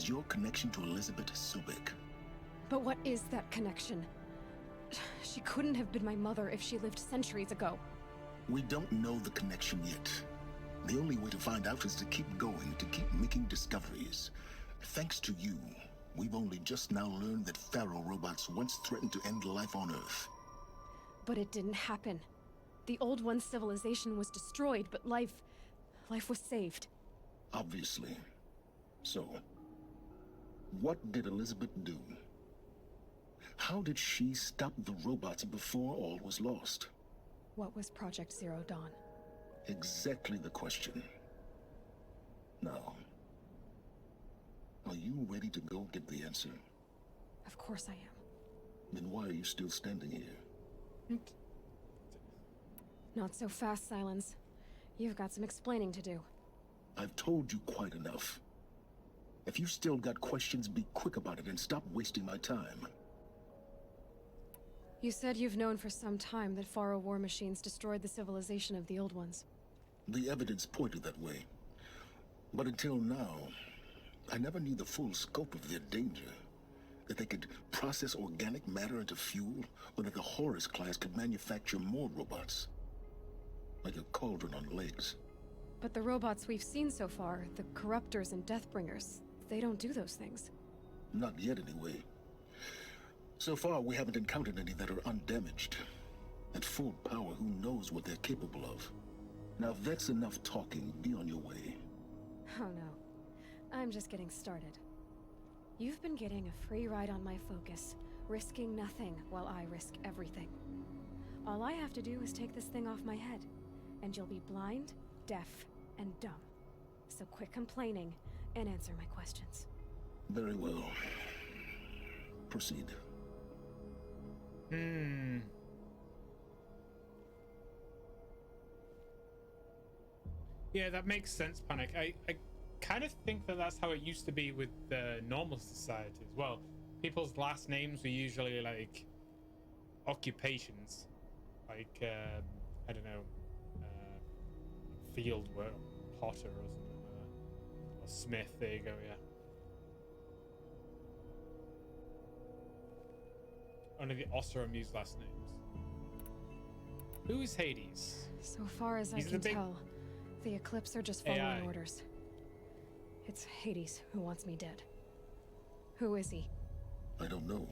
is your connection to Elizabeth Sobek. But what is that connection? She couldn't have been my mother if she lived centuries ago. We don't know the connection yet. The only way to find out is to keep going, to keep making discoveries. Thanks to you, we've only just now learned that Pharaoh robots once threatened to end life on Earth. But it didn't happen. The Old One's civilization was destroyed, but life was saved. Obviously. So, what did Elizabeth do? How did she stop the robots before all was lost? What was Project Zero Dawn? Exactly the question. Now, are you ready to go get the answer? Of course I am. Then why are you still standing here? Not so fast, Silence. You've got some explaining to do. I've told you quite enough. If you still got questions, be quick about it and stop wasting my time. You said you've known for some time that Pharaoh war machines destroyed the civilization of the Old Ones. The evidence pointed that way. But until now, I never knew the full scope of their danger. That they could process organic matter into fuel, or that the Horus class could manufacture more robots. Like a cauldron on legs. But the robots we've seen so far, the Corruptors and Deathbringers, they don't do those things. Not yet, anyway. So far, we haven't encountered any that are undamaged. At full power, who knows what they're capable of? Now, if that's enough talking, be on your way. Oh no. I'm just getting started. You've been getting a free ride on my focus, risking nothing while I risk everything. All I have to do is take this thing off my head, and you'll be blind, deaf, and dumb. So quit complaining and answer my questions. Very well. Proceed. Yeah, that makes sense, Panic. I kind of think that that's how it used to be with the normal society as well. People's last names were usually like occupations, like I don't know, field work, potter or something like that, or smith. There you go. Yeah. Only the Osram use last names. Who is Hades? So far as I can tell, the Eclipse are just following AI. orders. It's Hades who wants me dead. Who is he? I don't know.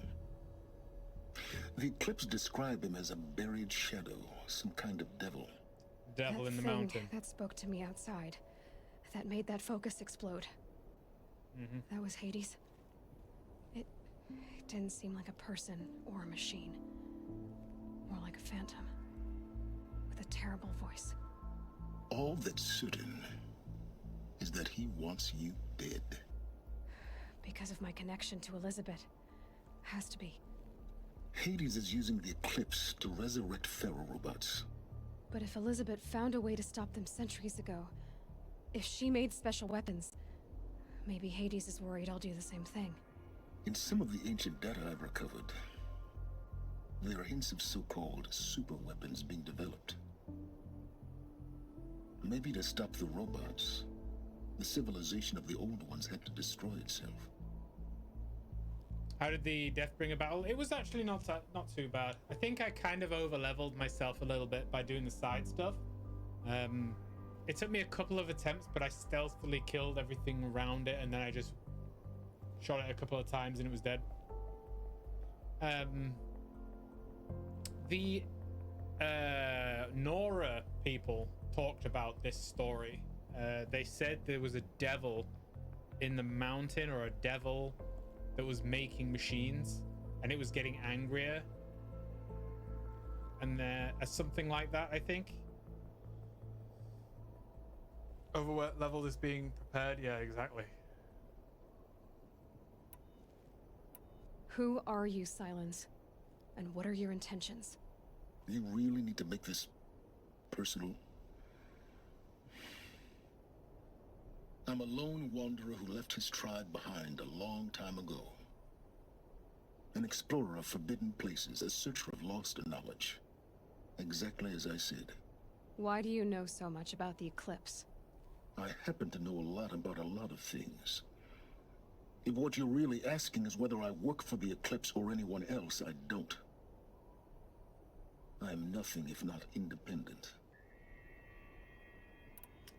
The Eclipse described him as a buried shadow, some kind of devil. Devil That in the thing mountain. that spoke to me outside. That made that focus explode. That was Hades. It didn't seem like a person or a machine. More like a phantom. With a terrible voice. All that's certain is that he wants you dead. Because of my connection to Elizabeth. Has to be. Hades is using the Eclipse to resurrect Pharaoh robots. But if Elizabeth found a way to stop them centuries ago, if she made special weapons, maybe Hades is worried I'll do the same thing. In some of the ancient data I've recovered, there are hints of so-called super weapons being developed. Maybe to stop the robots, the civilization of the Old Ones had to destroy itself. How did the Deathbringer battle? It was actually not too bad. I think I kind of over-leveled myself a little bit by doing the side stuff. It took me a couple of attempts, but I stealthily killed everything around it, and then I just shot it a couple of times and it was dead. The Nora people talked about this story. They said there was a devil in the mountain, or a devil that was making machines, and it was getting angrier, and something like that, I think. Overwork level is being prepared. Yeah, exactly. Who are you, Silence? And what are your intentions? You really need to make this personal? I'm a lone wanderer who left his tribe behind a long time ago. An explorer of forbidden places, a searcher of lost knowledge. Exactly as I said. Why do you know so much about the Eclipse? I happen to know a lot about a lot of things. If what you're really asking is whether I work for the Eclipse or anyone else, I don't. I am nothing if not independent.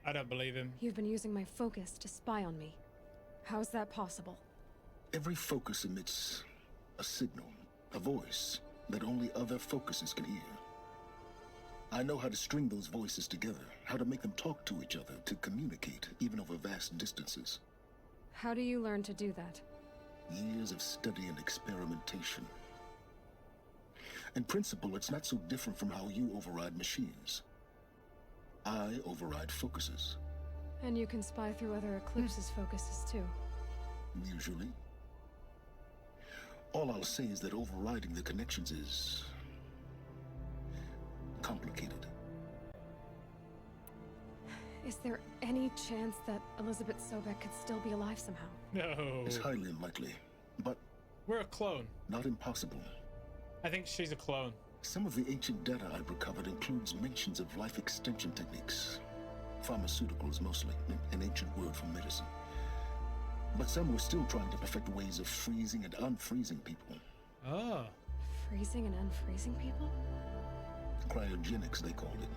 I don't believe him. You've been using my focus to spy on me. How's that possible? Every focus emits a signal, a voice that only other focuses can hear. I know how to string those voices together, how to make them talk to each other, to communicate, even over vast distances. How do you learn to do that? Years of study and experimentation. In principle, it's not so different from how you override machines. I override focuses. And you can spy through other Eclipse's focuses too. Usually. All I'll say is that overriding the connections is complicated. Is there any chance that Elizabeth Sobek could still be alive somehow? No. It's highly unlikely, but We're a clone. not impossible. I think she's a clone. Some of the ancient data I've recovered includes mentions of life extension techniques. Pharmaceuticals mostly, an ancient word for medicine. But some were still trying to perfect ways of freezing and unfreezing people. Oh. Freezing and unfreezing people? Cryogenics, they called it.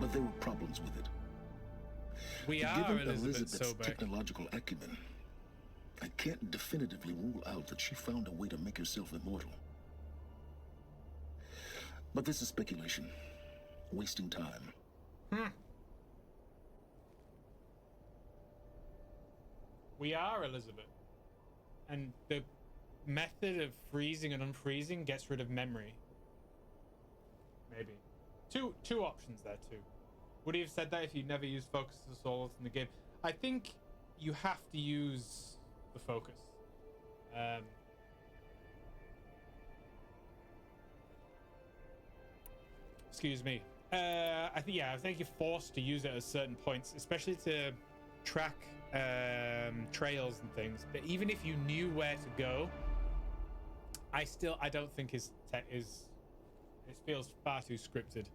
But there were problems with it. We are Given Elizabeth Elizabeth's Sobek. technological acumen, I can't definitively rule out that she found a way to make herself immortal. But this is speculation. Wasting time. We are Elizabeth. And the method of freezing and unfreezing gets rid of memory. Maybe. Two options there too. Would he have said that if you never used focus as souls in the game? I think you have to use the focus. Excuse me. I think you're forced to use it at certain points, especially to track trails and things. But even if you knew where to go, I don't think his tech is. It feels far too scripted.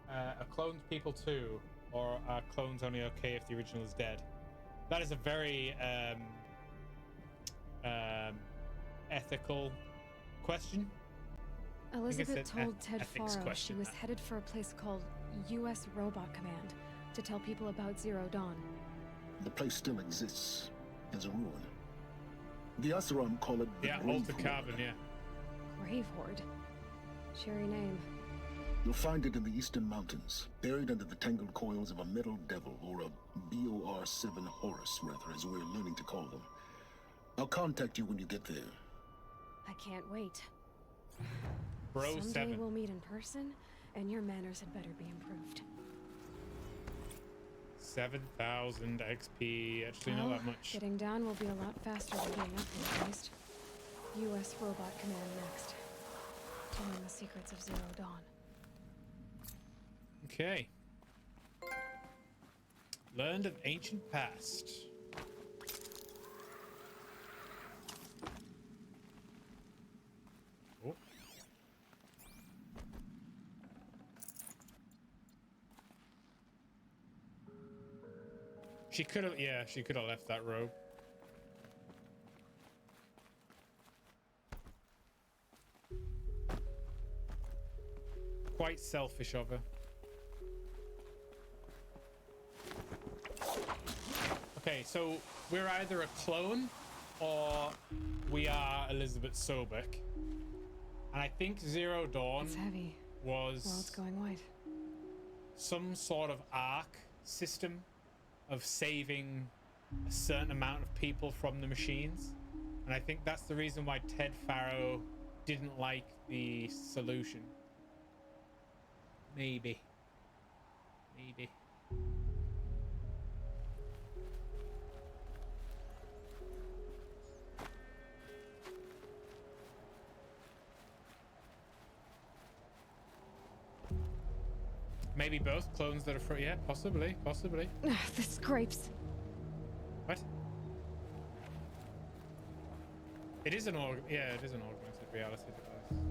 Are clones people too, or are clones only okay if the original is dead? That is a very ethical question. Elizabeth it's an told Ted ethics Faro she question, was that. headed for a place called U.S. Robot Command to tell people about Zero Dawn. The place still exists as a ruin. The Asaram call it the Yeah, Grave Alter Horde. Carbon, yeah. Grave Horde. Cheery name. You'll find it in the Eastern Mountains, buried under the tangled coils of a metal devil, or a BOR-7 Horus, rather, as we're learning to call them. I'll contact you when you get there. I can't wait. Bro Someday 7. we'll meet in person, and your manners had better be improved. 7,000 XP. Actually, not that much. Getting down will be a lot faster than getting up here, at least. U.S. Robot Command next. Telling the secrets of Zero Dawn. Okay. Learned of ancient past. Oh. She could have, yeah, she could have left that robe. Quite selfish of her. Okay, so we're either a clone or we are Elizabeth Sobek. And I think Zero Dawn It's heavy. World's was going white. some sort of arc system of saving a certain amount of people from the machines. And I think that's the reason why Ted Faro didn't like the solution. Maybe. Maybe. Maybe both clones that are for, yeah, possibly. The scrapes. What? It is an augmented reality device.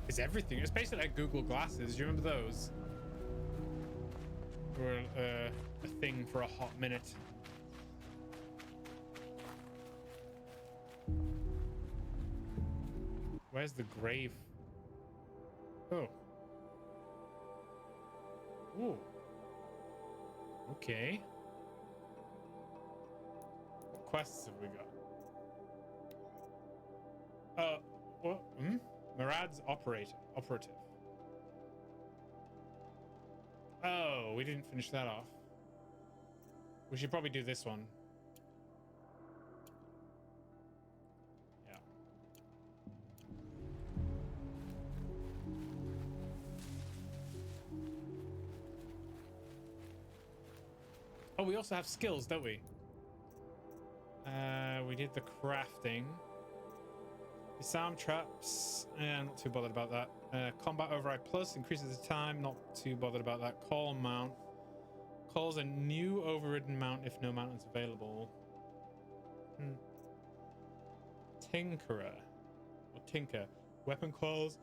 It's everything. It's basically like Google Glasses. Do you remember those? They were a thing for a hot minute. Where's the grave? Oh. Ooh. Okay. What quests have we got? What? Marad's operative. Oh, we didn't finish that off. We should probably do this one. Yeah. Oh, we also have skills, don't we? We did the crafting. Disarm traps. Not too bothered about that. Combat override plus increases the time. Not too bothered about that. Call mount. Calls a new overridden mount if no mount is available. Tinkerer. Or Tinker. Weapon calls.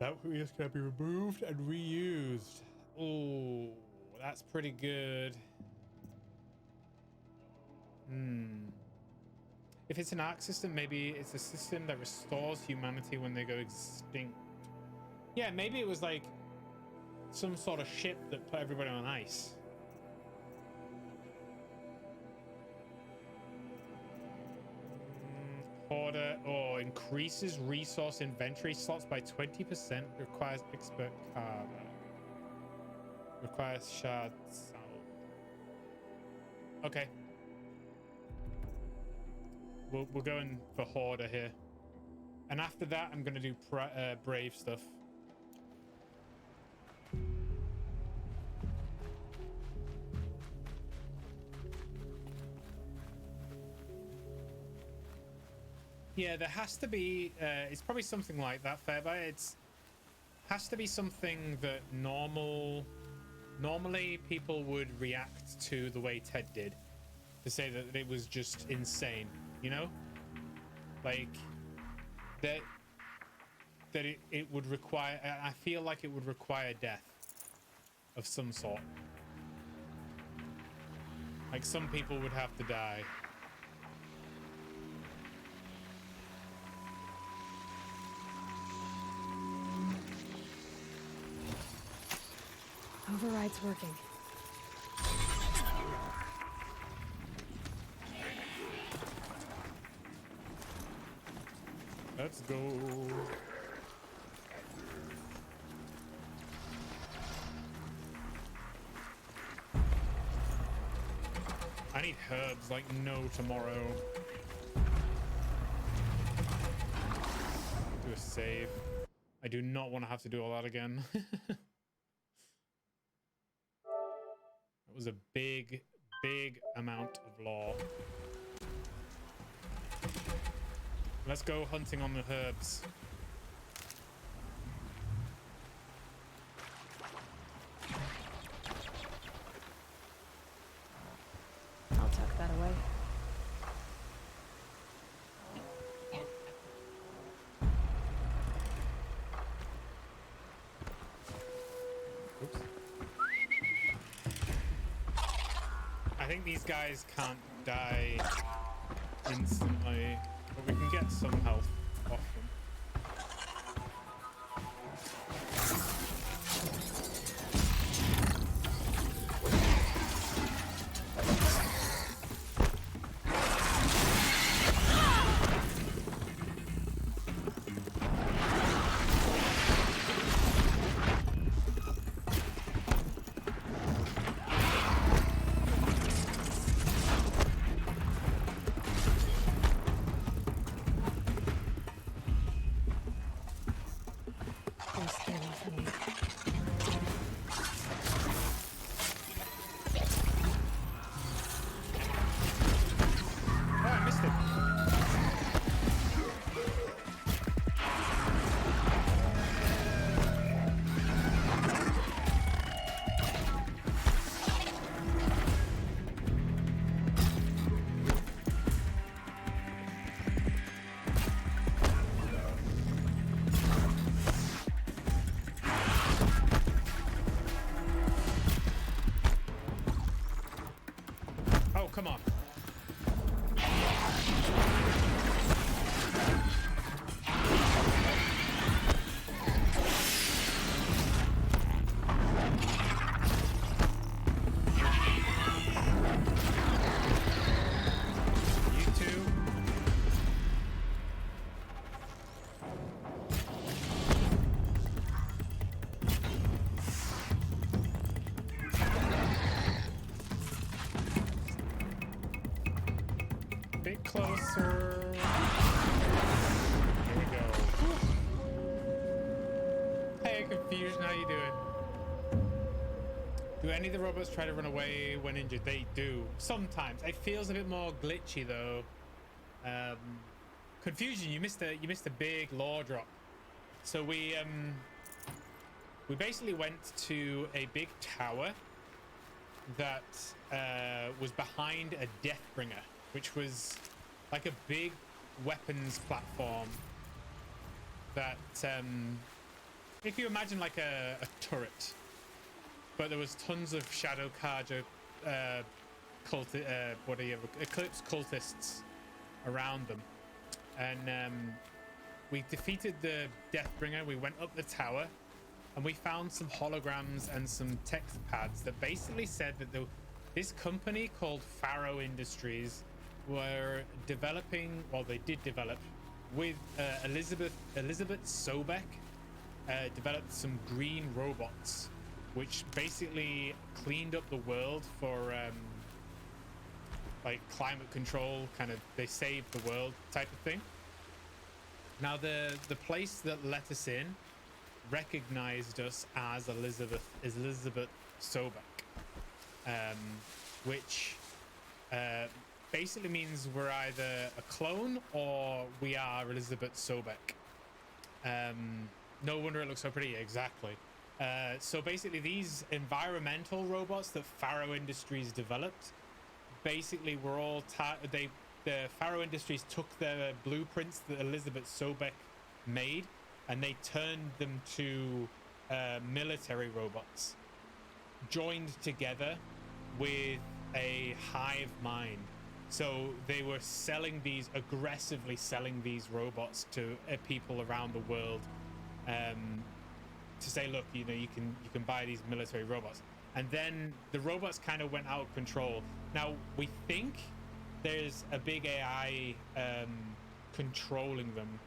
That can be removed and reused. Oh, that's pretty good. If it's an arc system, maybe it's a system that restores humanity when they go extinct. Yeah, maybe it was like some sort of ship that put everybody on ice. Hoarder, or increases resource inventory slots by 20%. Requires expert carver. Requires shard salve. Okay. We're going for Hoarder here. And after that, I'm going to do Brave stuff. Yeah, there has to be... it's probably something like that, Fairby. It's has to be something that normally people would react to the way Ted did. To say that it was just insane. You know, like that it would require, I feel like it would require death of some sort. Like some people would have to die. Override's working. Let's go. I need herbs like no tomorrow. Do a save. I do not want to have to do all that again. That was a big amount of lore. Let's go hunting on the herbs. I'll tuck that away. Oops. I think these guys can't die instantly. But we can get some health off them. bit closer. Here we go. Hey, Confusion, how you doing? Do any of the robots try to run away when injured? They do. Sometimes. It feels a bit more glitchy though. Confusion, you missed a big lore drop. So we basically went to a big tower that was behind a Deathbringer, which was like a big weapons platform that if you imagine like a turret, but there was tons of Shadow Carja Eclipse cultists around them, and we defeated the Deathbringer. We went up the tower and we found some holograms and some text pads that basically said that this company called Faro Industries were developing, well, they did develop with Elizabeth Sobek, developed some green robots which basically cleaned up the world for like climate control, kind of, they saved the world type of thing. Now the place that let us in recognized us as Elizabeth Sobek, which basically means we're either a clone or we are Elizabeth Sobek. No wonder it looks so pretty. Exactly. So basically these environmental robots that Faro Industries developed basically were all the Faro Industries took the blueprints that Elizabeth Sobek made and they turned them to military robots, joined together with a hive mind. So they were aggressively selling these robots to people around the world, to say, look, you know, you can buy these military robots. And then the robots kind of went out of control. Now we think there's a big AI controlling them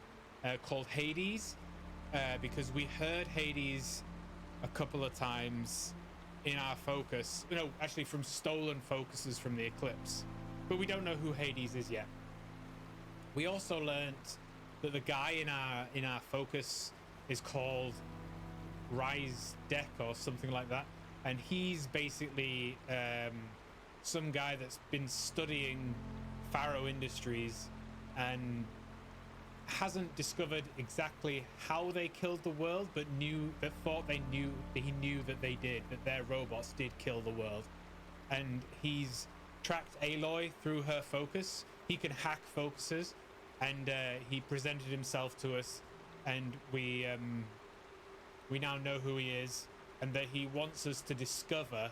called Hades, because we heard Hades a couple of times in our focus, no, actually from stolen focuses from the Eclipse, but we don't know who Hades is yet. We also learned that the guy in our focus is called Rise Deck or something like that, and he's basically some guy that's been studying Faro Industries and hasn't discovered exactly how they killed the world, but he knew that they did, that their robots did kill the world. And he's tracked Aloy through her focus. He can hack focuses, and he presented himself to us, and we now know who he is, and that he wants us to discover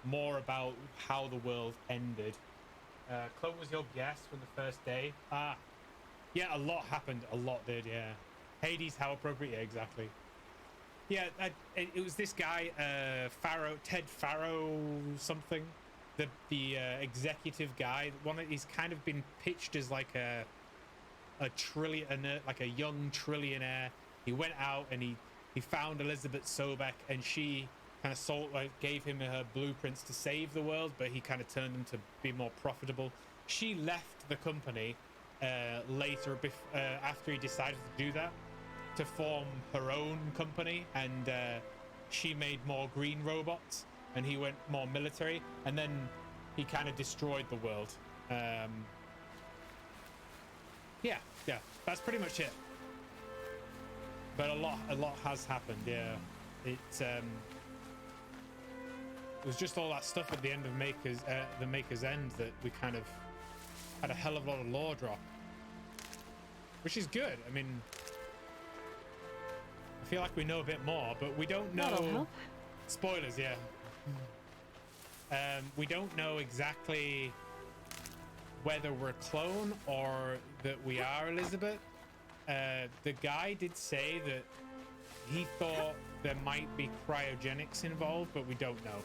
more about how the world ended. Chloe, was your guess from the first day? Yeah, a lot happened. A lot did, yeah. Hades, how appropriate. Yeah, exactly. Yeah, it was this guy, Ted Faro something, the executive guy. He's kind of been pitched as like a trillionaire, like a young trillionaire. He went out and he found Elizabeth Sobek, and she kind of gave him her blueprints to save the world, but he kind of turned them to be more profitable. She left the company later, after he decided to do that, to form her own company, and she made more green robots, and he went more military, and then he kind of destroyed the world. Yeah, that's pretty much it. But a lot has happened. Yeah, it was just all that stuff at the end of the Maker's End that we kind of had a hell of a lot of lore drop, which is good. I mean, I feel like we know a bit more, but we don't know. That'll help. Spoilers, yeah. We don't know exactly whether we're a clone or that we are Elizabeth. The guy did say that he thought there might be cryogenics involved, but we don't know.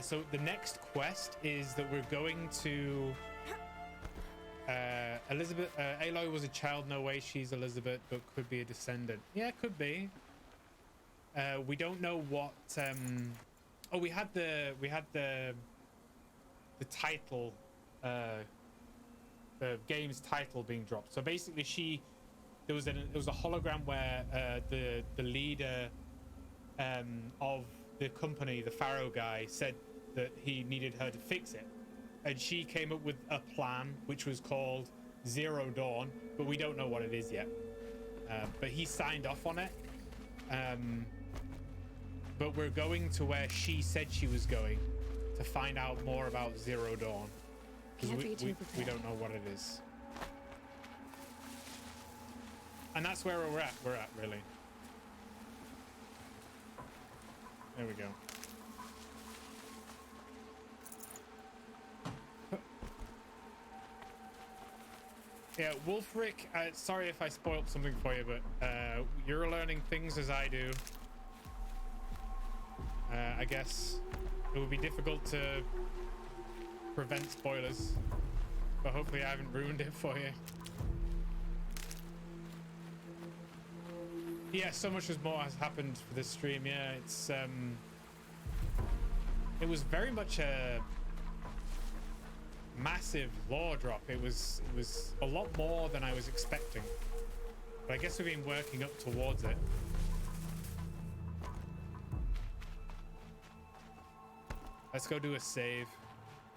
So the next quest is that we're going to Elizabeth. Aloy was a child, no way she's Elizabeth, but could be a descendant. Yeah, could be. We don't know what. Oh, we had the title the game's title being dropped. So basically, there was a hologram where the leader of the company, the Pharaoh guy, said that he needed her to fix it, and she came up with a plan which was called Zero Dawn, but we don't know what it is yet. But he signed off on it. But we're going to where she said she was going to find out more about Zero Dawn, because we don't know what it is. And that's where we're at really. There we go. Yeah, Wolfric, sorry if I spoiled something for you, but you're learning things as I do. I guess it would be difficult to prevent spoilers, but hopefully I haven't ruined it for you. Yeah, so much more has happened for this stream. Yeah, it's it was very much a massive lore drop. It was a lot more than I was expecting, but I guess we've been working up towards it. Let's go do a save.